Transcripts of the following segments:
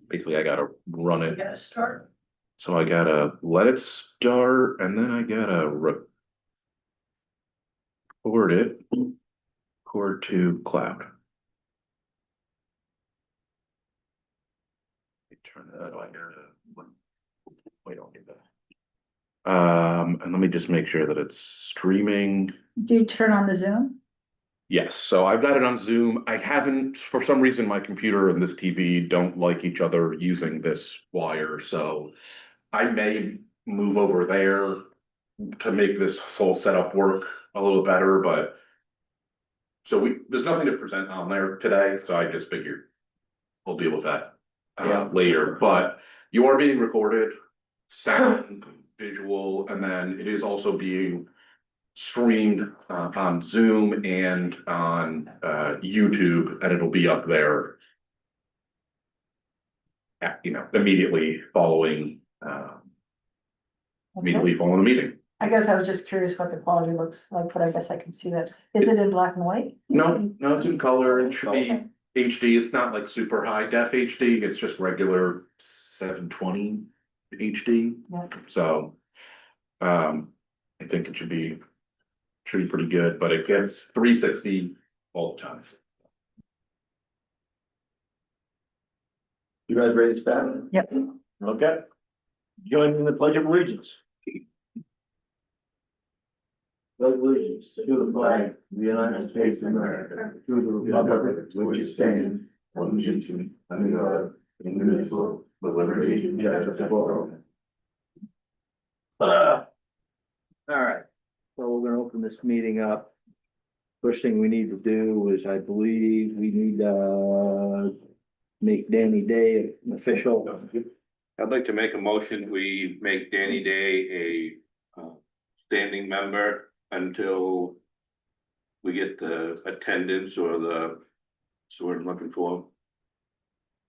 basically I gotta run You it. gotta start. So I gotta let it start and then I gotta record to cloud. Turn that on here. Wait, don't need that. And let me just make sure that it's streaming. Do you turn on the Zoom? Yes, so I've got it on Zoom. I haven't, for some reason, my computer and this TV don't like each other using this wire, so I may move over there to make this whole setup work a little better, but there's nothing to present on there today, so I just figured we'll deal with that later, but you are being recorded, sound, visual, and then it is also being streamed on Zoom and on YouTube, and it'll be up there. Immediately following the meeting. I guess I was just curious what the quality looks like, but I guess I can see that. Is it in black and white? No, it's in color. It should be HD. It's not like super high def HD. It's just regular 720 HD. Yeah. So, I think it should be pretty good, but it gets 360 all the time. You guys ready to start? Yep. Okay. Join me in the pledge of allegiance. Pledge allegiance to the flag of the United States of America, to the republic which is stands, one nation, under God, indivisible, with liberty and justice for all. All right, so we're gonna open this meeting up. First thing we need to do is, I believe, we need make Danny Day an official. I'd like to make a motion, we make Danny Day a standing member until we get the attendance or the, so we're looking for.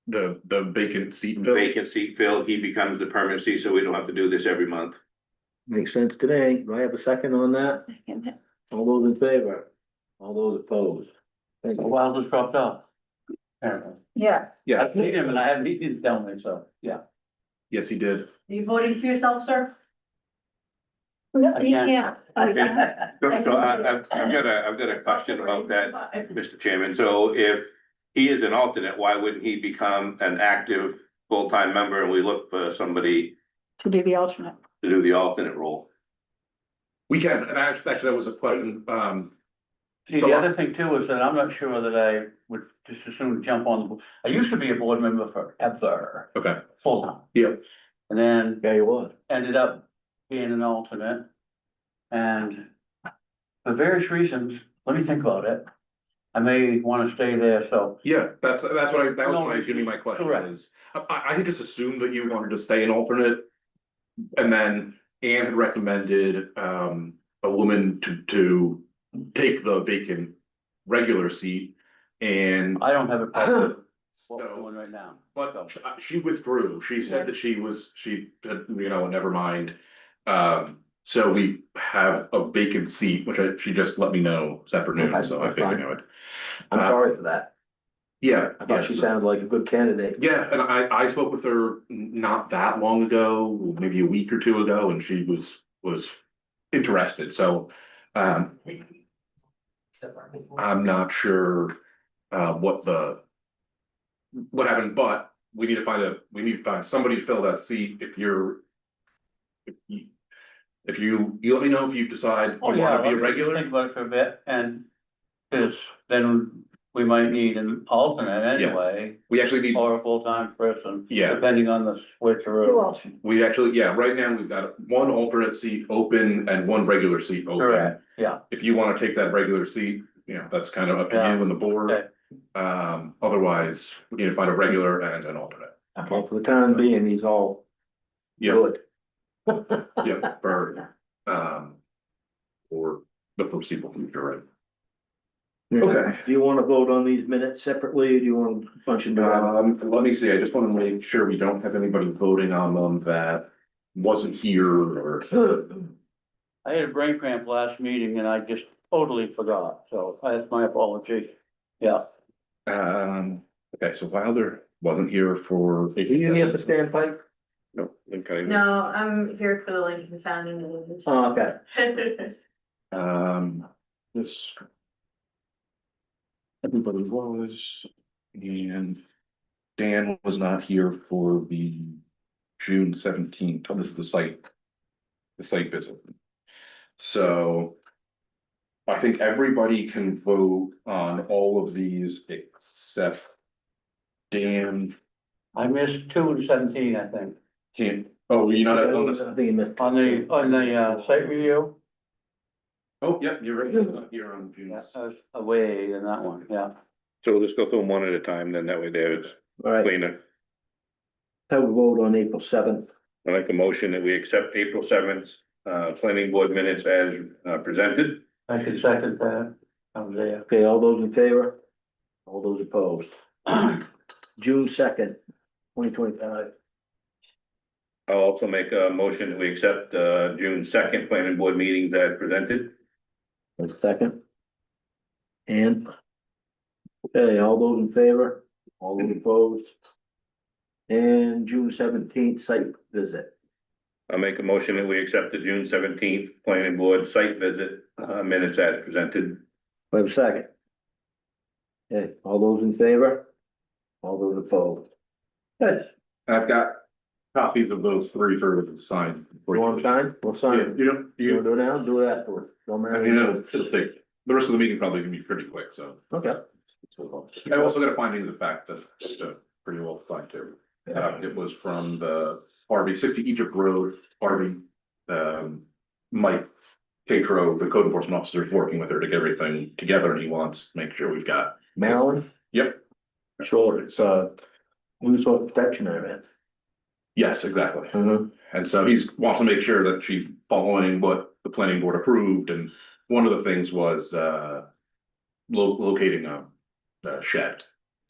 The vacant seat. Vacant seat filled, he becomes the permanent seat, so we don't have to do this every month. Makes sense today. Do I have a second on that? All those in favor? All those opposed? Thank you. Wilder's dropped off. Apparently. Yeah. Yeah, I need him and I haven't, he didn't tell me, so, yeah. yes, he did. Are you voting for yourself, sir? I can't. Yeah. So I've got a question about that, Mr. Chairman. So if he is an alternate, why wouldn't he become an active full-time member and we look for somebody To be the alternate. to do the alternate role? We can, and actually, that was a question, See, the other thing too is that I'm not sure that I would just as soon jump on, I used to be a board member forever, okay, full time. yeah, And then Yeah, you was. ended up being an alternate. And for various reasons, let me think about it. I may wanna stay there, so. yeah, that was No, my question correct. is, I had just assumed that you wanted to stay an alternate. And then Anne had recommended, a woman to take the vacant regular seat, and I don't have a problem. What So- we're doing right now. but she withdrew. She said that she said, never mind. So we have a vacant seat, which she just let me know this afternoon, Okay, so I that's figured fine. I would. I'm sorry for that. Yeah. I thought she sounded like a good candidate. Yeah, and I spoke with her not that long ago, maybe a week or two ago, and she was interested, so. I'm not sure what happened, but we need to find somebody to fill that seat if you're. If you let me know if you decide you Oh, yeah, wanna be a let me just regular, think about it for a bit and, cause then we might need an alternate anyway, we actually need, or a full-time person. Yeah. Depending on the Who switcheroo. else? we actually, yeah, right now we've got one alternate seat open and one regular seat open. Correct, yeah, If you wanna take that regular seat, that's kind of up to you Yeah. and the board. Okay. Otherwise, we need to find a regular and an alternate. Well, for the time being, he's all Yeah, good. yeah, for the foreseeable future, right? Okay. Do you wanna vote on these minutes separately, or do you want a bunch of them? Let me see, I just wanna make sure we don't have anybody voting on them that wasn't here or. I had a brain cramp last meeting and I just totally forgot, so that's my apology. Yeah, Okay, so Wilder wasn't here for. Are you here for standpipe? No, okay. No, I'm here for the Lincoln Founding Meetings. Oh, okay. This. Everybody was, and Dan was not here for the June 17th. Oh, this is the site visit. So I think everybody can vote on all of these except Dan I missed 2 and 17, I think, can't, oh, you're not on this? I think you missed. on the site review. Oh, yep, you're right, you're not here on June. Yeah, I was away in that one, yeah. So we'll just go through them one at a time, then that way there it's All right, cleaner. have a vote on April 7th. I make a motion that we accept April 7th, planning board minutes as presented. I can second that. I was there. Okay, all those in favor? All those opposed? June 2nd, 2025. I'll also make a motion that we accept June 2nd planning board meetings as presented. A second. And. Okay, all those in favor? All those opposed? And June 17th site visit. I'll make a motion that we accept the June 17th planning board site visit minutes as presented. Wait a second. Okay, all those in favor? All those opposed? Good. I've got copies of those three for sign. You want to sign? We'll sign Yeah, it. you don't, You you, wanna do it now? Do it afterwards. Don't I matter. mean, it'll take, the rest of the meeting probably can be pretty quick, so. Okay. I also got a finding of the fact that, pretty well signed too. It was from the Harvey, 60 Egypt Road, Harvey, Mike Catro, the code enforcement officer, is working with her to get everything together, and he wants to make sure we've got. Maryland? Yep, Sure, it's resource protection area. yes, exactly. Mhm. And so he's wants to make sure that she's following what the planning board approved, and one of the things was locating a shed.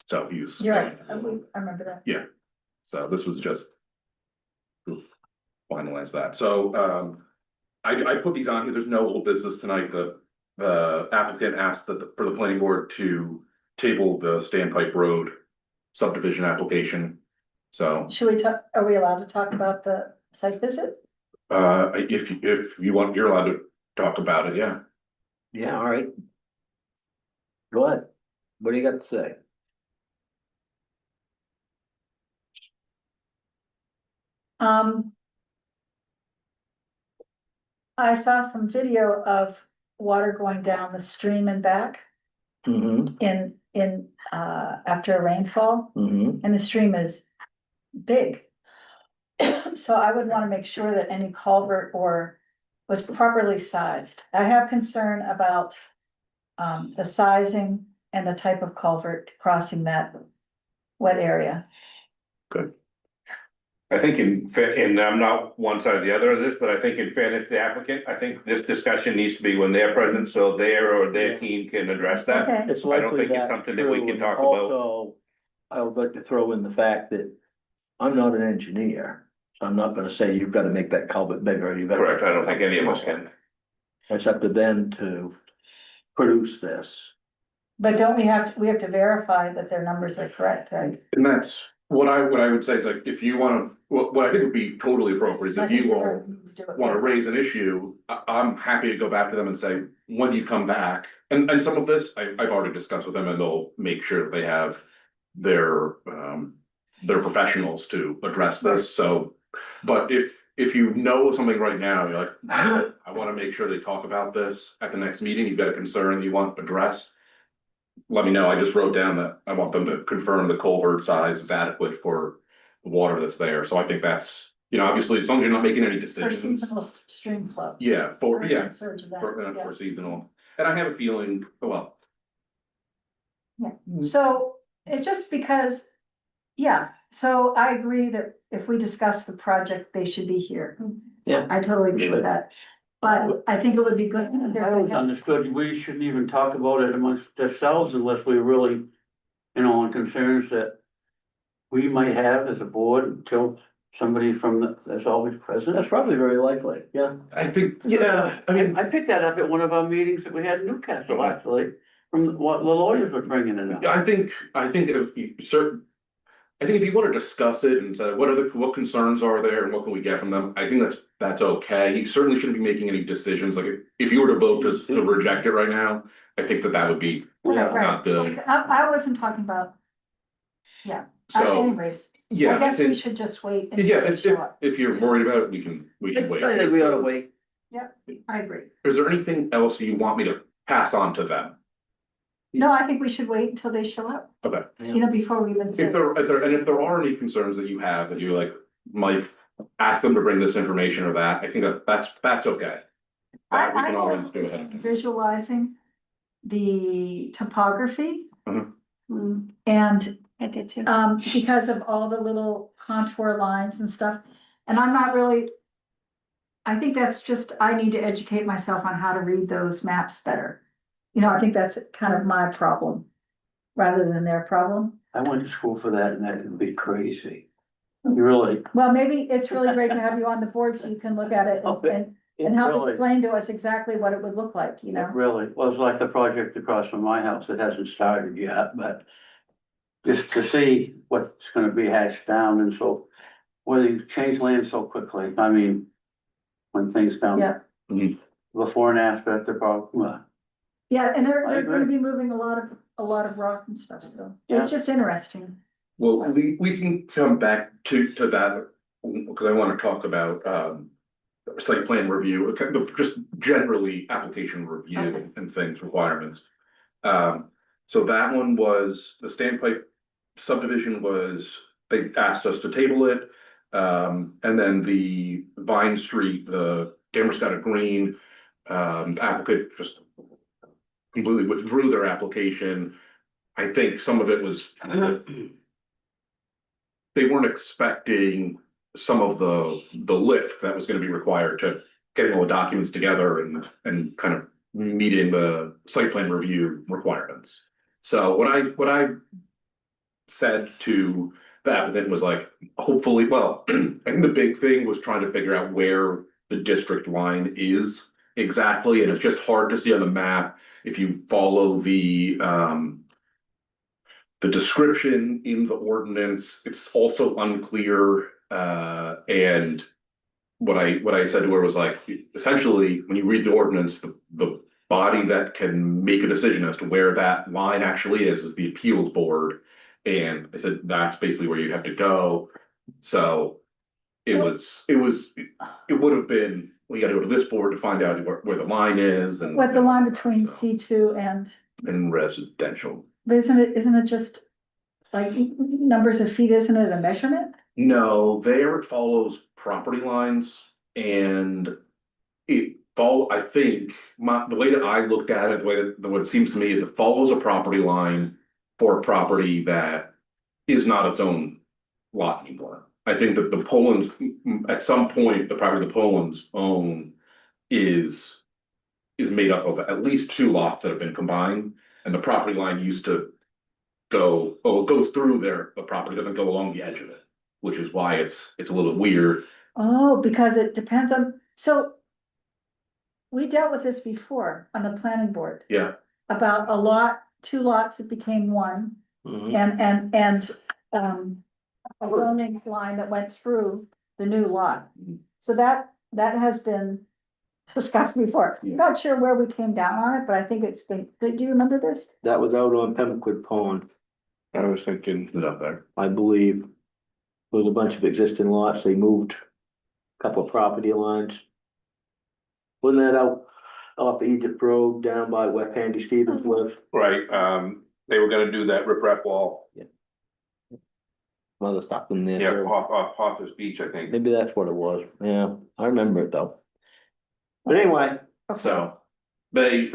So he's. You're right, I remember that. So this was just. to finalize that, so I put these on here, there's no old business tonight, the applicant asked that for the planning board to table the Standpipe Road subdivision application. So Should we talk, are we allowed to talk about the site visit? if you want, you're allowed to talk about it, yeah. Yeah, all right. Go ahead. What do you got to say? I saw some video of water going down the stream and back Mm-hmm, after a rainfall, mm-hmm. and the stream is big. So I would wanna make sure that any culvert was properly sized. I have concern about the sizing and the type of culvert crossing that wet area. I think and I'm not one side or the other of this, but I think in fairness to the applicant, I think this discussion needs to be when they're present, so their team can address that. Okay, It's I don't likely think it's that something that we true, can and talk about. also, I would like to throw in the fact that I'm not an engineer, so I'm not gonna say you've gotta make that culvert bigger, you've gotta. Correct, I don't think any of us can. It's up to them to produce this. but don't we have to verify that their numbers are correct, right? And that's what I would say is like, if you wanna, what I think would be totally appropriate is I if think you you're all right, we need to do it. wanna raise an issue, I'm happy to go back to them and say, when you come back, and some of this, I've already discussed with them, and they'll make sure that they have their professionals to address this, so. But if you know something right now, you're like, I wanna make sure they talk about this at the next meeting, you've got a concern you want addressed. Let me know, I just wrote down that I want them to confirm the culvert size is adequate for the water that's there, so I think that's, obviously, as long as you're not making any For decisions. seasonal stream flow. Yeah, yeah, Surge of that, for yeah. seasonal, and I have a feeling, well, So it's just because, yeah, so I agree that if we discuss the project, they should be here. Yeah. I totally agree with that, but I think it would be good. for I always understood we shouldn't even talk about it amongst ourselves unless we really, on concerns that we might have as a board until somebody that's always present. That's probably very likely, yeah. I think, yeah, I mean, I picked that up at one of our meetings that we had in Newcastle, actually, from what the lawyers were bringing it up. I think certain. I think if you want to discuss it and say, what concerns are there and what can we get from them, I think that's okay. He certainly shouldn't be making any decisions, like, if you were to vote to reject it right now, I think that would be Right, right. not good. Like, I wasn't talking about. Yeah, So, anyways, I yeah, I guess we think, should just wait yeah, until they show up. if you're worried about it, we can wait. I think we ought to wait. I agree. Is there anything else you want me to pass on to them? No, I think we should wait until they show up, Okay, you know, before we even say. if there are any concerns that you have, that you like, Mike, ask them to bring this information or that, I think that's okay. That we can always do ahead of time. Visualizing the topography. Mhm. And, I did too. because of all the little contour lines and stuff, and I'm not really. I think that's just, I need to educate myself on how to read those maps better. You know, I think that's kind of my problem, rather than their problem. I went to school for that and that can be crazy. You really. Well, maybe it's really great to have you on the board so you can look at it and help Really- explain to us exactly what it would look like, you It know? really was like the project across from my house. It hasn't started yet, but just to see what's gonna be hashed down and so, whether you change land so quickly, I mean, when things come. Yeah. Mhm. Before and after, the problem, Yeah, and I they're gonna agree. be moving a lot of rock and stuff, so Yeah. it's just interesting. Well, we can come back to that, because I want to talk about, site plan review, just generally application review Okay. and things, requirements. So that one was, the Standpipe subdivision was, they asked us to table it. And then the Vine Street, the Damerscott Green, applicant just completely withdrew their application. I think some of it was, they weren't expecting some of the lift that was gonna be required to getting all the documents together and kind of meeting the site plan review requirements. So what I said to the applicant was like, hopefully, well, I think the big thing was trying to figure out where the district line is exactly, and it's just hard to see on the map if you follow the description in the ordinance. It's also unclear, and what I said to her was like, essentially, when you read the ordinance, the body that can make a decision as to where that line actually is the appeals board. And I said, that's basically where you'd have to go. So it would have been, we gotta go to this board to find out where the line is and. What the line between So, C2 and, and residential. but isn't it just like numbers of feet, isn't it a measurement? No, there it follows property lines and I think the way that I looked at it, what it seems to me is it follows a property line for a property that is not its own lot anymore. I think that the Poland's, at some point, the property the Poland's own is made up of at least two lots that have been combined, and the property line used to it goes through the property, doesn't go along the edge of it, which is why it's a little weird. Oh, because it depends on, so. We dealt with this before on the planning board. Yeah. About two lots that became one. And a zoning line that went through the new lot. So that has been discussed before. Not sure where we came down on it, but I think it's been, do you remember this? That was out on Pembroke Pond, I was thinking it up there. I believe. There was a bunch of existing lots, they moved a couple of property lines. Wasn't that out off Egypt Road down by where Pandy Stevens lives? Right, they were gonna do that riprap wall, Other stuff in there. yeah, too. off Hoffers Beach, I think. Maybe that's what it was, yeah, I remember it though. But anyway, So they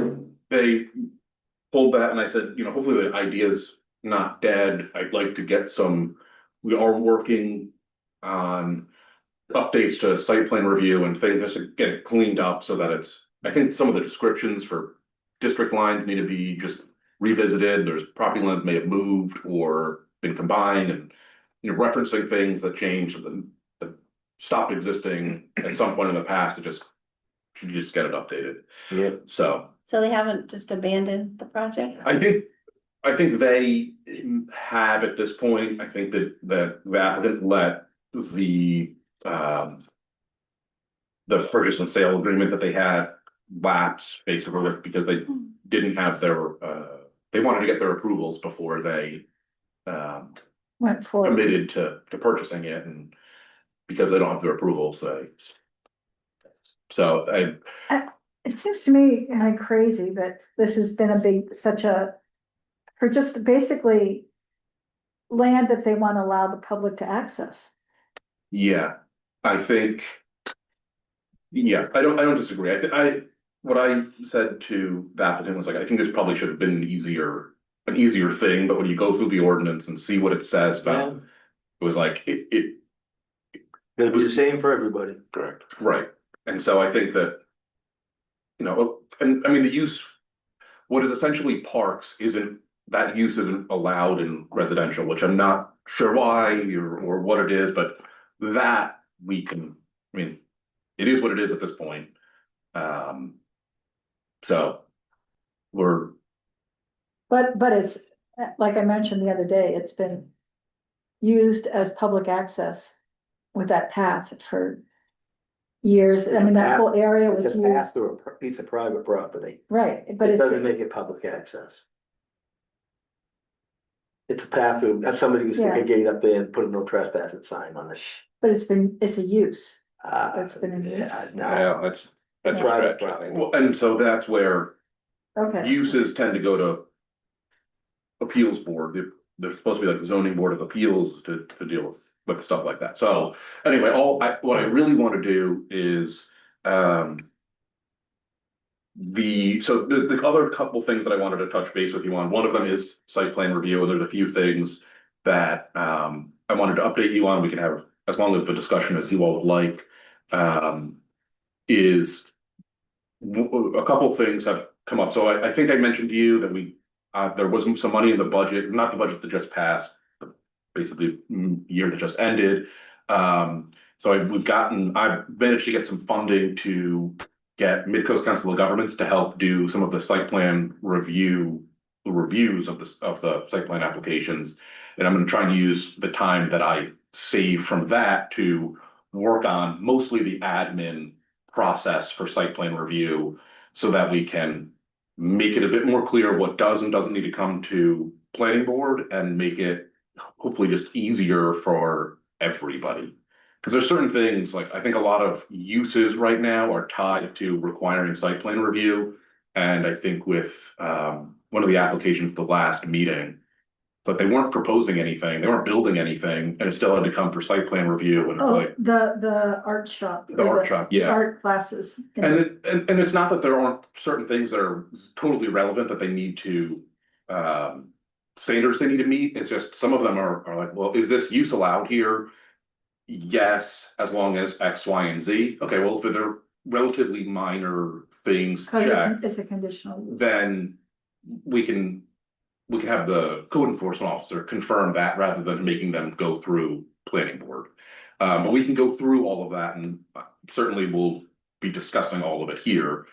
pulled that and I said, hopefully the idea's not dead. I'd like to get we are working on updates to site plan review and things, just to get it cleaned up so that I think some of the descriptions for district lines need to be just revisited. There's property lines may have moved or been combined, and referencing things that changed, that stopped existing at some point in the past. It just should just get it updated. yeah, So So they haven't just abandoned the project? I think I think they have at this point, I think that the applicant let um. The purchase and sale agreement that they had lapse basically because they didn't have their they wanted to get their approvals before they. Went forward. Committed to purchasing it and because they don't have their approvals, they. So It seems to me kind of crazy that this has been for just basically land that they want to allow the public to access. yeah, I think. Yeah, I don't disagree. What I said to the applicant was like, I think this probably should have been an easier thing, but when you go through the ordinance and see what it says about, it was like, it. Gonna be the same for everybody. Correct. Right, and so I think that. And I mean, the use, what is essentially parks that use isn't allowed in residential, which I'm not sure why or what it is, but that we can, I mean. It is what it is at this point. So we're. But it's, like I mentioned the other day, it's been used as public access with that path for years. I mean, that whole area was It's a used, path through a piece of private property. right, but It it's, doesn't make it public access. It's a path through, if somebody can stick Yeah. a gate up there and put a no trespassing sign on it. but it's a use. It's been in use. No, That's private right. property. Well, and so that's where Okay, uses tend to go to. Appeals board, there's supposed to be like the zoning board of appeals to deal with stuff like that. So anyway, what I really want to do is, the other couple things that I wanted to touch base with you on, one of them is site plan review, and there's a few things that, I wanted to update you on. We can have as long of a discussion as you all would like. Is a couple things have come up. So I think I mentioned to you that there was some money in the budget, not the budget that just passed, but basically year that just ended. So I've managed to get some funding to get Midcoast Council of Governments to help do some of the site plan reviews of the site plan applications. And I'm gonna try and use the time that I save from that to work on mostly the admin process for site plan review so that we can make it a bit more clear what does and doesn't need to come to planning board and make it hopefully just easier for everybody. Because there's certain things, like I think a lot of uses right now are tied to requiring site plan review. And I think with one of the applications at the last meeting, but they weren't proposing anything, they weren't building anything, and it still had to come for site plan review, and it's oh, like. the art shop. The art shop, yeah. Art classes. And it's not that there aren't certain things that are totally relevant that they need to, standards they need to meet, it's just some of them are like, well, is this use allowed here? Yes, as long as X, Y, and Z, okay, well, if they're relatively minor things, Cause check, it's a conditional use. then we can have the code enforcement officer confirm that rather than making them go through planning board. But we can go through all of that and certainly we'll be discussing all of it here.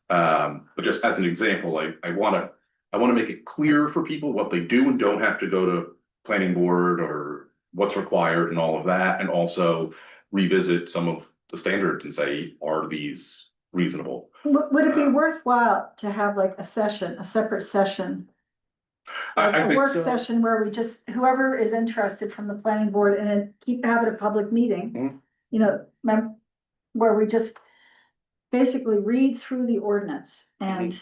But just as an example, I wanna make it clear for people what they do and don't have to go to planning board or what's required and all of that, and also revisit some of the standards and say, are these reasonable? Would it be worthwhile to have like a separate session? I A think work so. session where we just, whoever is interested from the planning board and then have it a public meeting. Mhm. You know, where we just basically read through the ordinance and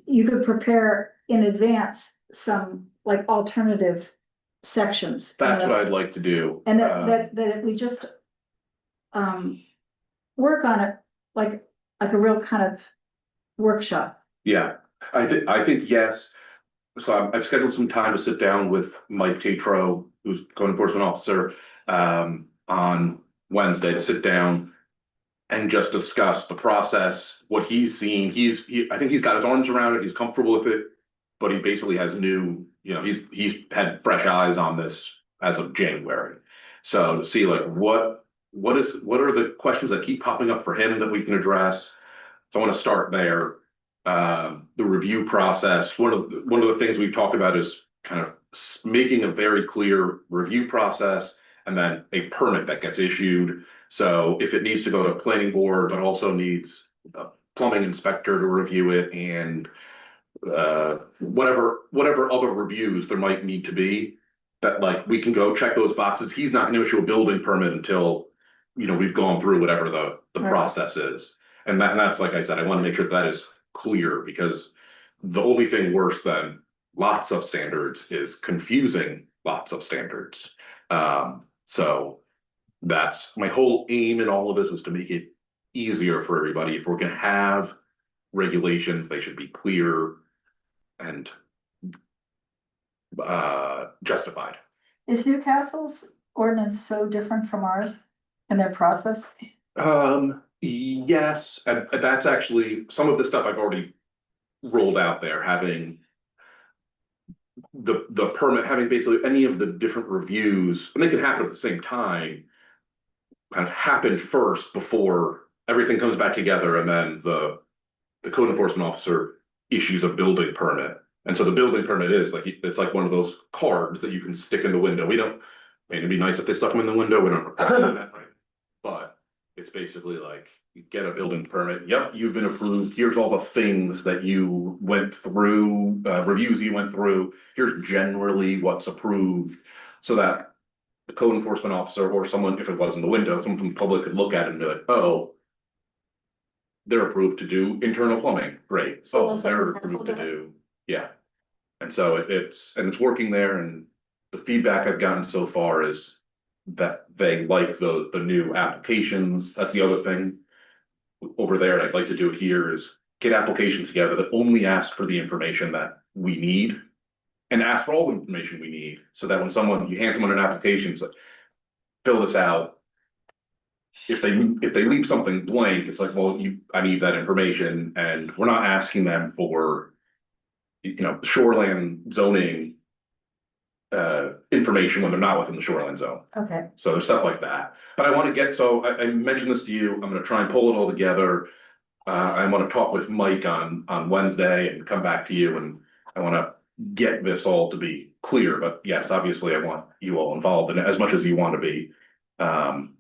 you could prepare in advance some like alternative sections. That's what I'd like to do. And that we just work on it like a real kind of workshop. Yeah, I think yes. So I've scheduled some time to sit down with Mike Tatro, who's code enforcement officer, on Wednesday to sit down and just discuss the process, what he's seen. I think he's got his arms around it. He's comfortable with it, but he basically has he's had fresh eyes on this as of January. So to see like what are the questions that keep popping up for him that we can address. So I want to start there. The review process, one of the things we've talked about is kind of making a very clear review process and then a permit that gets issued. So if it needs to go to planning board, but also needs a plumbing inspector to review it and whatever other reviews there might need to be, that like we can go check those boxes. He's not gonna issue a building permit until, we've gone through whatever the Right. process is. And that's, like I said, I want to make sure that is clear, because the only thing worse than lots of standards is confusing lots of standards. So that's my whole aim in all of this, is to make it easier for everybody. If we're gonna have regulations, they should be clear and justified. Is Newcastle's ordinance so different from ours in their process? Yes, and that's actually some of the stuff I've already rolled out there, having the permit, having basically any of the different reviews, and they can happen at the same time, kind of happen first before everything comes back together, and then the code enforcement officer issues a building permit. And so the building permit is like, it's like one of those cards that you can stick in the window. We don't, I mean, it'd be nice if they stuck them in the window. We don't require that, right? But it's basically like, you get a building permit. Yep, you've been approved. Here's all the things that you went through, reviews you went through. Here's generally what's approved, so that the code enforcement officer or someone, if it was in the window, someone from the public could look at it and be like, oh, they're approved to do internal plumbing. Great. So Oh, is they're Newcastle approved to doing it? do, yeah. And so it's working there, and the feedback I've gotten so far is that they like the new applications. That's the other thing over there, and I'd like to do it here, is get applications together that only ask for the information that we need, and ask for all the information we need, so that when you hand someone an application, it's like, fill this out. If they leave something blank, it's like, well, I need that information, and we're not asking them for, shoreline zoning information when they're not within the shoreline zone. Okay, So there's stuff like that. But I want to get, so I mentioned this to you, I'm gonna try and pull it all together. I want to talk with Mike on Wednesday and come back to you, and I want to get this all to be clear. But yes, obviously I want you all involved in it as much as you want to be. And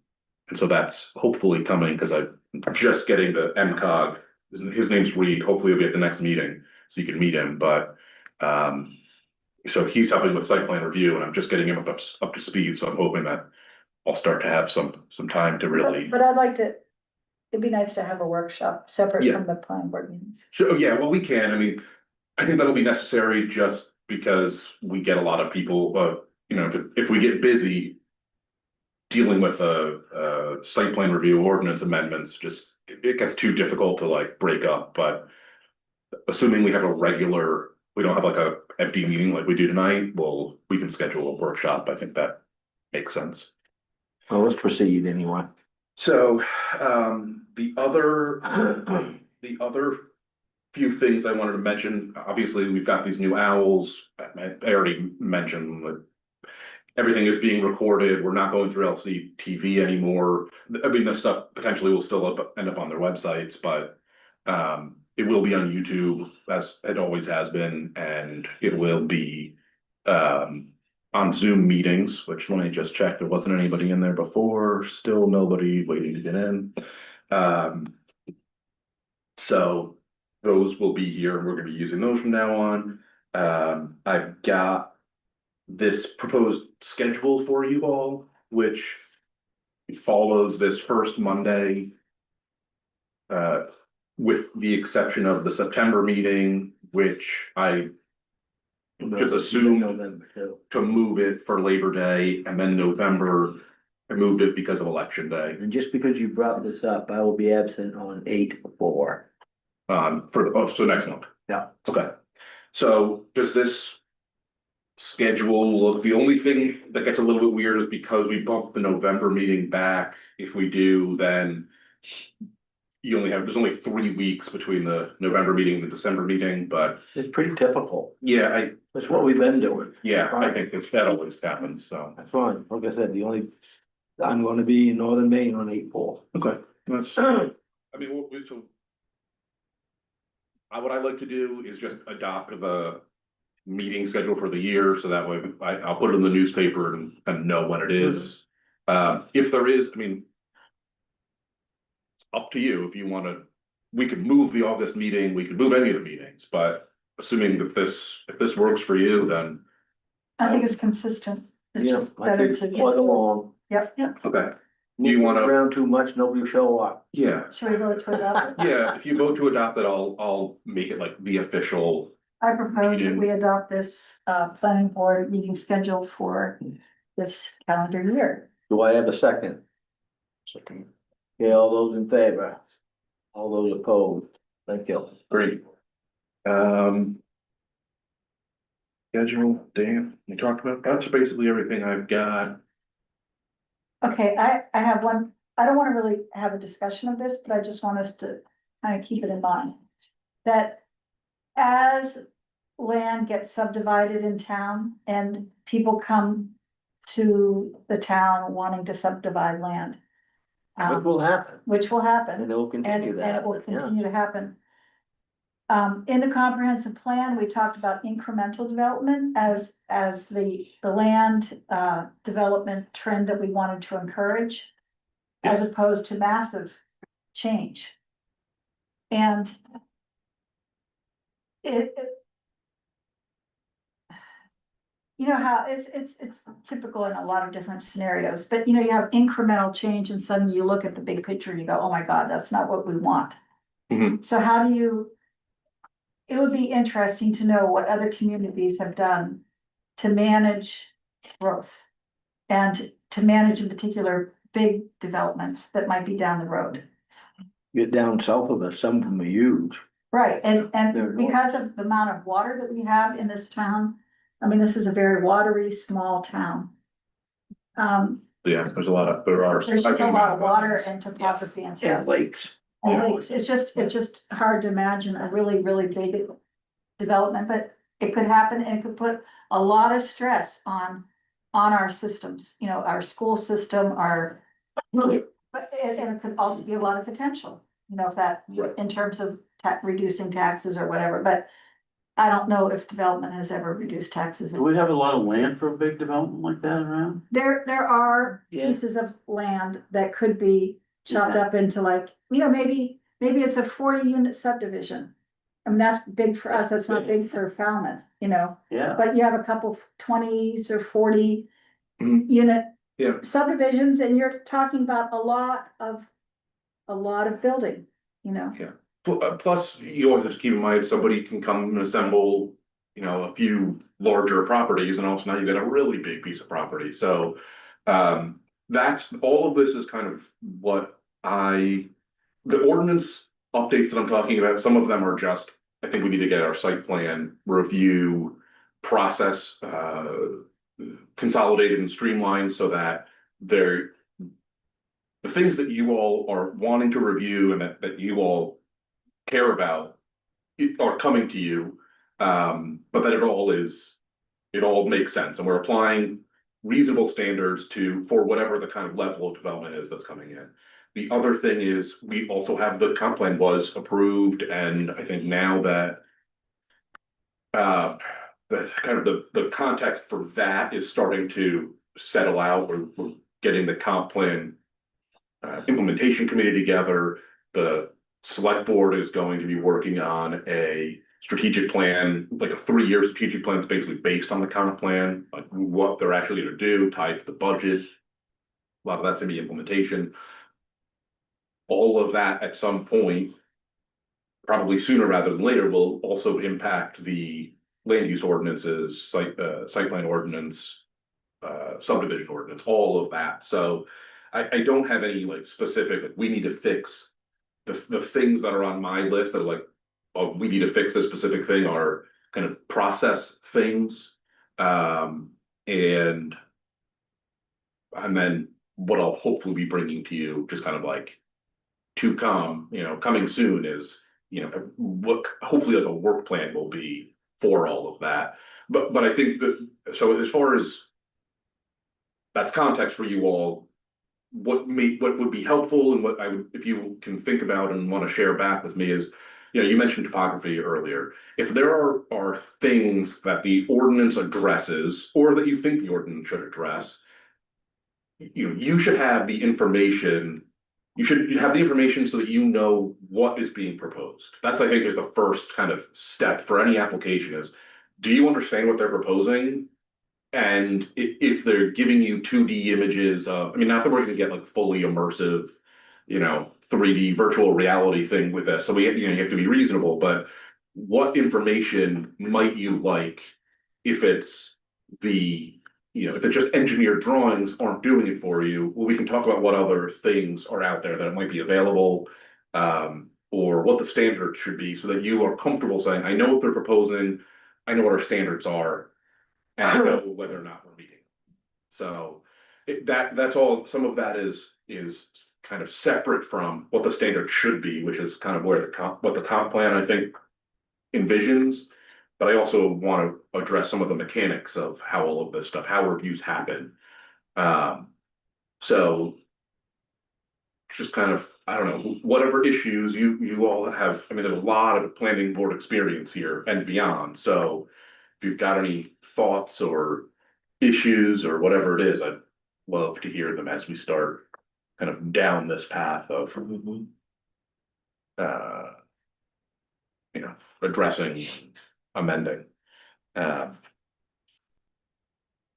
so that's hopefully coming, because I'm just getting the MCOG, his name's Reed, hopefully he'll be at the next meeting, so you can meet him, but so he's helping with site plan review, and I'm just getting him up to speed, so I'm hoping that I'll start to have some time to really. but I'd like to, it'd be nice to have a workshop separate Yeah. from the planning board meetings. Sure, yeah, well, we can, I mean, I think that'll be necessary just because we get a lot of people, if we get busy dealing with a site plan review, ordinance amendments, just, it gets too difficult to like break up, but assuming we have we don't have like a empty meeting like we do tonight, we can schedule a workshop. I think that makes sense. Well, let's proceed anyway. So, the other few things I wanted to mention, obviously, we've got these new owls. I already mentioned that everything is being recorded. We're not going through LCTV anymore. I mean, this stuff potentially will still end up on their websites, but it will be on YouTube, as it always has been, and it will be on Zoom meetings, which, let me just check, there wasn't anybody in there before, still nobody waiting to get in. So those will be here, and we're gonna be using those from now on. I've got this proposed schedule for you all, which follows this first Monday. With the exception of the September meeting, which I just assume to move it for Labor Day, and then November, I moved it because of Election Day. And just because you brought this up, I will be absent on 8/4. So next month. Yeah. Okay, so does this schedule look, the only thing that gets a little bit weird is because we bumped the November meeting back. If we do, then there's only 3 weeks between the November meeting and the December meeting, but It's pretty typical. yeah, That's what we've been doing. I think that always happens, so. That's fine. Like I said, I'm gonna be in northern Maine on 8/4. Okay, that's, I mean, so what I like to do is just adopt the meeting schedule for the year, so that way I'll put it in the newspaper and kind of know when it is. If there is, I mean, up to you if you wanna, we could move the August meeting, we could move any of the meetings, but assuming that if this works for you, then, I think it's consistent. It's Yeah, just I better think to. plug along. Yep, yep. okay, You wanna- around too much, nobody will show up. yeah. Should we vote to adopt it? Yeah, if you vote to adopt it, I'll make it like the official. I propose that we adopt this planning board meeting schedule for this calendar year. Do I have a second? Second. Okay, all those in favor? All those opposed? Thank you. Great. Schedule, Dan, we talked about, that's basically everything I've got. Okay, I have one, I don't wanna really have a discussion of this, but I just want us to kind of keep it in mind. That as land gets subdivided in town and people come to the town wanting to subdivide land. What will happen? Which will happen. And it will And, continue and that. it will yeah. continue to happen. In the comprehensive plan, we talked about incremental development as the land, development trend that we wanted to encourage. As opposed to massive change. And it. You know how it's typical in a lot of different scenarios, but you have incremental change and suddenly you look at the big picture and you go, oh my God, that's not what we want. Mhm. So how do you? It would be interesting to know what other communities have done to manage growth. And to manage in particular big developments that might be down the road. Get down south of us, some of them are huge. Right, They're and because of the amount of water that we have in this town, I mean, this is a very watery, small town. Yeah, there are. There's just a lot of water and topography and stuff. And lakes. And lakes, it's just hard to imagine a really, really big development, but it could happen and it could put a lot of stress on our systems, our school system, but it could also be a lot of potential, if that, Right. in terms of reducing taxes or whatever, but I don't know if development has ever reduced taxes. Do we have a lot of land for a big development like that around? There are Yeah. pieces of land that could be chopped up into maybe it's a 40-unit subdivision. I mean, that's big for us, that's not big for Falmouth, Yeah, but you have a couple 20s or 40 Mhm. unit. Yeah. Subdivisions, and you're talking about a lot of building, Plus, you always have to keep in mind, somebody can come and assemble, a few larger properties, and also now you've got a really big piece of property, so. That's, all of this is kind of what the ordinance updates that I'm talking about, some of them are just, I think we need to get our site plan review process, consolidated and streamlined so that the things that you all are wanting to review and that you all care about are coming to you, but that it all makes sense, and we're applying reasonable standards for whatever the kind of level of development is that's coming in. The other thing is, we also have the comp plan was approved, and I think now that the kind of the context for that is starting to settle out. We're getting the comp plan implementation committee together. The select board is going to be working on a strategic plan, like a 3-year strategic plan that's basically based on the comp plan, like what they're actually gonna do, tied to the budget. A lot of that's gonna be implementation. All of that at some point, probably sooner rather than later, will also impact the land use ordinances, site plan ordinance, subdivision ordinance, all of that. So I don't have any specific, we need to fix the things that are on my list that are oh, we need to fix this specific thing, are kind of process things. And then what I'll hopefully be bringing to you, just kind of to come, coming soon is, what hopefully the work plan will be for all of that. But I think that, so as far as that's context for you all, what would be helpful and what if you can think about and want to share back with me is, you know, you mentioned topography earlier. If there are things that the ordinance addresses, or that you think the ordinance should address, you should have the information. You should have the information so that you know what is being proposed. That's, I think, is the first kind of step for any application is, do you understand what they're proposing? And if they're giving you 2D images of, I mean, not that we're gonna get like fully immersive, 3D virtual reality thing with this, so you have to be reasonable, but what information might you like if it's if it's just engineered drawings aren't doing it for you, well, we can talk about what other things are out there that might be available, or what the standards should be, so that you are comfortable saying, I know what they're proposing, I know what our standards are, and I know whether or not we're meeting. So that's all, some of that is kind of separate from what the standard should be, which is kind of where what the comp plan, I think, envisions. But I also want to address some of the mechanics of how all of this stuff, how reviews happen. So just kind of, I don't know, whatever issues you all have, I mean, there's a lot of planning board experience here and beyond, so if you've got any thoughts or issues or whatever it is, I'd love to hear them as we start kind of down this path of addressing, amending.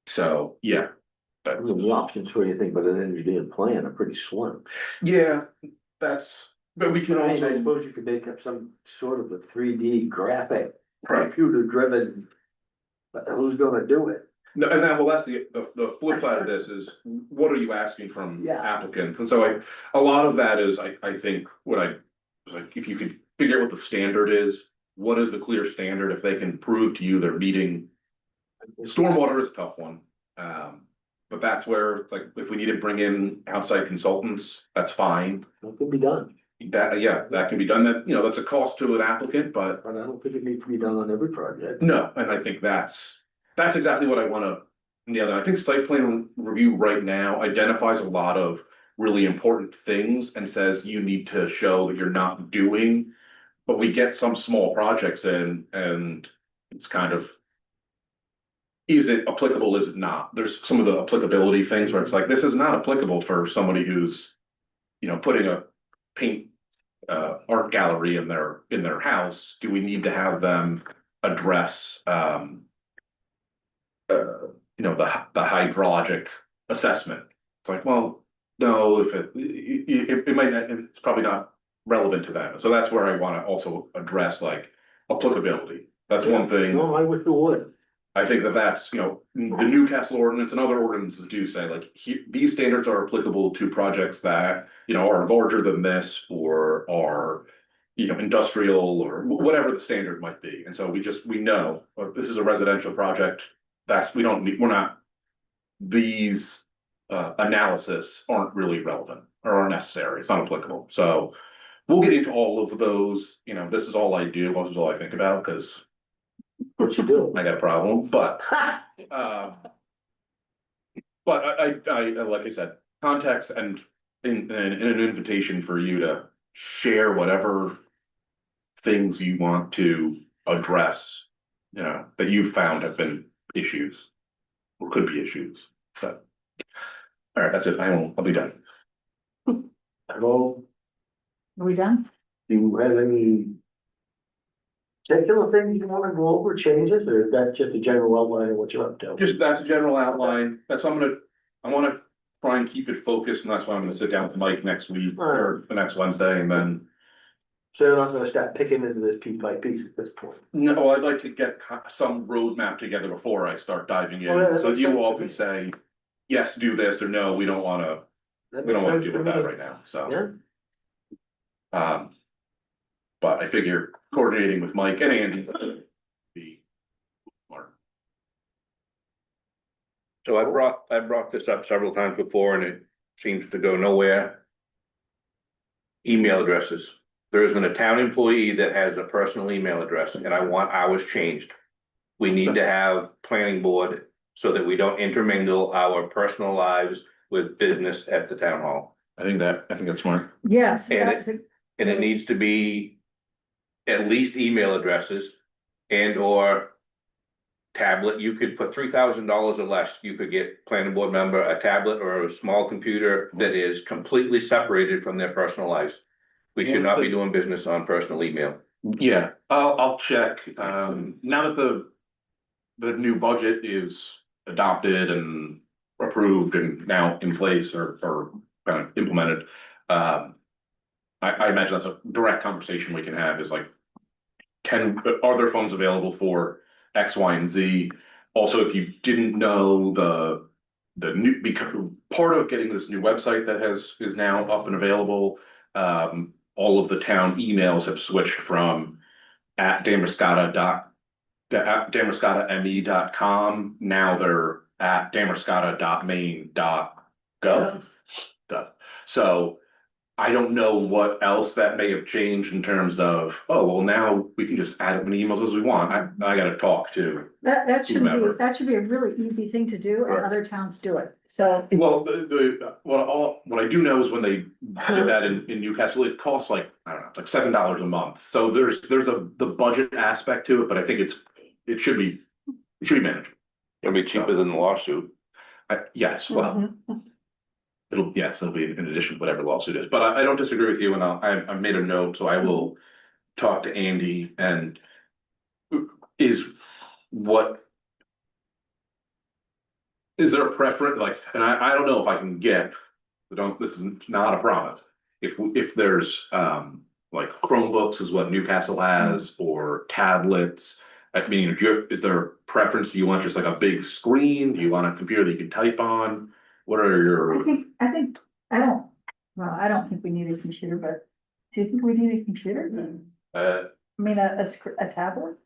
So, yeah. I mean, the options for anything but an engineered plan are pretty slim. Yeah, but we can I also. suppose you could make up some sort of a 3D graphic, Right. computer driven, but who's gonna do it? No, and then, well, that's the flip side of this is, what are you asking from Yeah. applicants? And so a lot of that is, I think, what I was like, if you could figure out what the standard is, what is the clear standard, if they can prove to you they're meeting. Stormwater is a tough one, but that's where, like, if we need to bring in outside consultants, that's fine. It can be done, That can be done, that's a cost to an applicant, but but I don't think it needs to be done on every project. no, and I think that's exactly what I wanna nail down. I think site plan review right now identifies a lot of really important things and says you need to show that you're not doing. But we get some small projects in and it's kind of, is it applicable, is it not? There's some of the applicability things where it's like, this is not applicable for somebody who's, putting a paint art gallery in their house. Do we need to have them address the hydrologic assessment? It's like, well, no, if it might not, it's probably not relevant to them. So that's where I want to also address like applicability. That's one thing. No, I wish it would. I think that's, the Newcastle ordinance and other ordinances do say like, these standards are applicable to projects that, are larger than this or are, industrial or whatever the standard might be. And so we know, this is a residential project. These analysis aren't really relevant or are necessary. It's not applicable. So we'll get into all of those, this is all I do, this is all I think about, because What you do? I got a problem, but I like I said, context and an invitation for you to share whatever things you want to address, that you've found have been issues or could be issues. So, all right, that's it. I'll be done. Hello, Are we done? do you have any particular things you wanna go over, changes, or is that just a general outline of what you're up to? Just, that's a general outline. I wanna try and keep it focused, and that's why I'm gonna sit down with Mike next week or the next Wednesday, and then. So you're not gonna start picking into this piece by piece at this point? No, I'd like to get some roadmap together before I start diving Oh, yeah, in, that so makes you sense all to can me. say, yes, do this, or no, we don't wanna deal with that right now, so. Yeah, But I figure coordinating with Mike and Andy would be smart. So I brought this up several times before and it seems to go nowhere. Email addresses. There isn't a town employee that has a personal email address and I want ours changed. We need to have planning board so that we don't intermingle our personal lives with business at the town hall. I think that's smart. Yes, And that's a- And it needs to be at least email addresses and or tablet. You could, for $3,000 or less, you could get planning board member a tablet or a small computer that is completely separated from their personal lives. We should not be doing business on personal email. Yeah, I'll check, now that the new budget is adopted and approved and now in place or kind of implemented. I imagine that's a direct conversation we can have is like, are there funds available for X, Y, and Z? Also, if you didn't know the new, because part of getting this new website that is now up and available, all of the town emails have switched from @damerscotta.me.com. Now they're @damerscotta.maine.gov. So I don't know what else that may have changed in terms of, oh, well, now we can just add as many emails as we want. I gotta talk to. That should Whomever. be, that should be a really easy thing to do, and Right. other towns do it, so. Well, what I do know is when they did that in Newcastle, it costs like, I don't know, it's like $7 a month. So there's the budget aspect to it, but I think it should be manageable. It'll be cheaper than the lawsuit. Yes, well, it'll be in addition to whatever the lawsuit is, but I don't disagree with you, and I made a note, so I will talk to Andy and is there a preference, like, and I don't know if I can get, this is not a promise. If there's, like Chromebooks is what Newcastle has, or tablets, I mean, is there a preference? Do you want just like a big screen? Do you want a computer that you can type on? What are your? I don't think we need a computer, but do you think we need a computer? I mean, a tablet?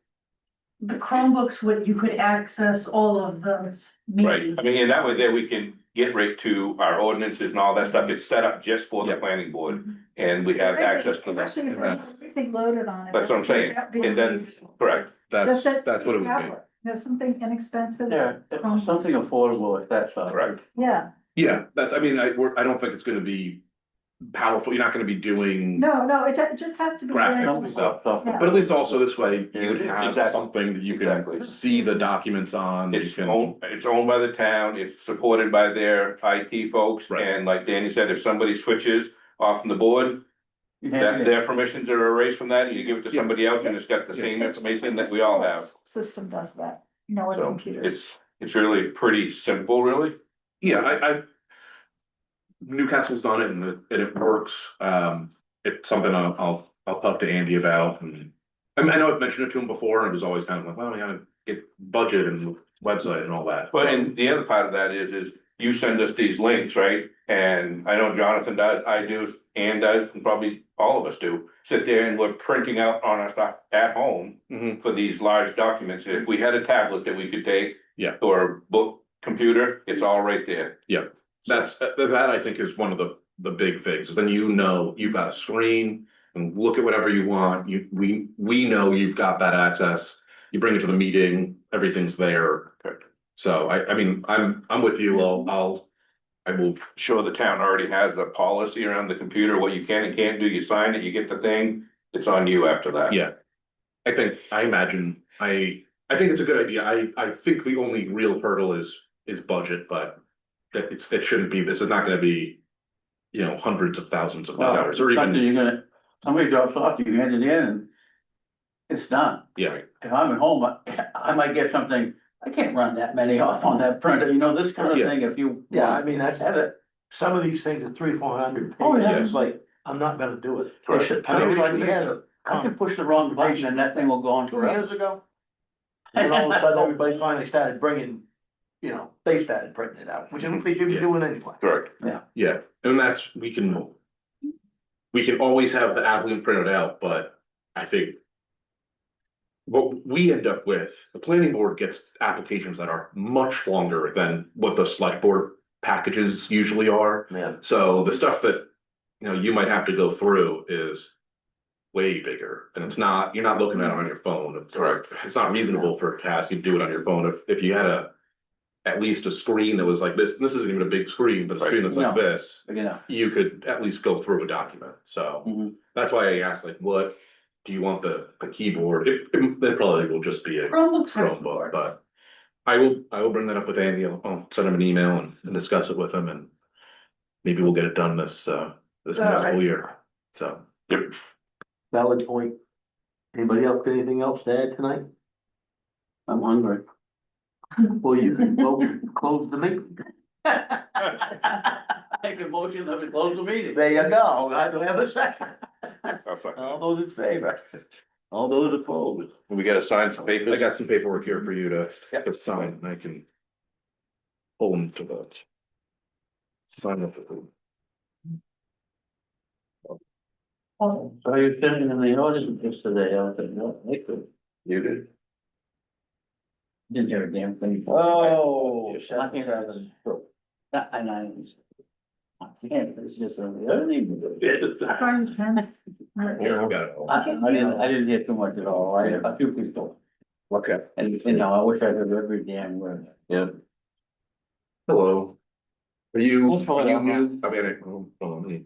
The Chromebooks you could access all of those Right, meetings. I mean, and that way there we can get right to our ordinances and all that stuff. It's set up just for the Yeah. planning board. And we have access to that. Especially if we have everything loaded on it. That's what I'm saying. That'd be And then, useful. correct, That's Just what it would be. tablet. There's something inexpensive. Yeah, something affordable if that's. correct. Yeah, Yeah, I mean, I don't think it's gonna be powerful. You're not gonna be doing. no, it just has to be. Graphic very- stuff. Yeah. But at least also this way, you would have Exactly. something that you can Exactly. see the documents on. you It's can- owned by the town, it's supported by their IT folks, Right. and like Danny said, if somebody switches off from the board. That their permissions are erased from that, you give it to Yeah. somebody else and it's got the same information that we all have. System does that, a So computer. it's really pretty simple, really. Yeah, Newcastle's done it and it works. It's something I'll talk to Andy about, and I mean, I know I've mentioned it to him before, and it was always kind of like, well, we gotta get budget and website and all that. But and the other part of that is you send us these links, right? And I know Jonathan does, I do, Ann does, and probably all of us do, sit there and we're printing out on our stuff at home. Mhm. For these large documents, if we had a tablet that we could take. Yeah. Or a book, computer, it's all right there. That I think is one of the big things, is then you've got a screen and look at whatever you want, we know you've got that access. You bring it to the meeting, everything's there. So I mean, I'm with you, I will, Sure, the town already has a policy around the computer, what you can and can't do, you sign it, you get the thing, it's on you after that. yeah. I think it's a good idea, I think the only real hurdle is budget, but it shouldn't be, this is not gonna be, hundreds of thousands of dollars, or Something even, you're gonna, somebody drops off, you hand it in and it's done. yeah, If I'm at home, I might get something, I can't run that many off on that printer, this kind of Yeah. thing, if you. Yeah, I mean, that's, Have it. some of these things are 300-400 Oh, yeah. pages, it's like, I'm not gonna do it. Correct. I mean, like, we had I can push the wrong button and that thing will go on 2 forever. years ago. And all of a sudden, everybody finally started bringing, they started printing it out, which is what they should be doing anyway. Correct. yeah, and that's, we can always have the applicant printed out, but I think. What we end up with, the planning board gets applications that are much longer than what the select board packages usually are. Yeah. So the stuff that, you might have to go through is way bigger, and you're not looking at it on your phone. It's not reasonable for a task, you do it on your phone. If you had at least a screen that was like this isn't even a big screen, but a screen that's like No. this, Yeah. you could at least go through a document. So Mhm. that's why I asked, like, what do you want the keyboard? It probably will just be a Chromebooks have Chromebook, keyboards. but I will bring that up with Andy. I'll send him an email and discuss it with him and maybe we'll get it done this municipal year, so. Yep. Valid point. Anybody else got anything else to add tonight? I'm hungry. Well, you can close the meeting. Make a motion that we close the meeting. There you go. I do have a second. I'll second. All those in favor? All those opposed? We gotta sign some papers. I got some paperwork here for you to sign, and I can pull them to the. Sign up with them. Oh, So you're sitting in the audience yesterday, I said, no, they could. You did. Didn't hear a damn thing. Oh. I can't have it. And I. I can't, it's just, I didn't even. Fine, Ken. Here, I got it all. I didn't hear too much at all, I, a few people, Okay. and, you know, I wish I heard every damn word. Yeah. Hello. Are you Let's hold on. new? I mean, hold on, let me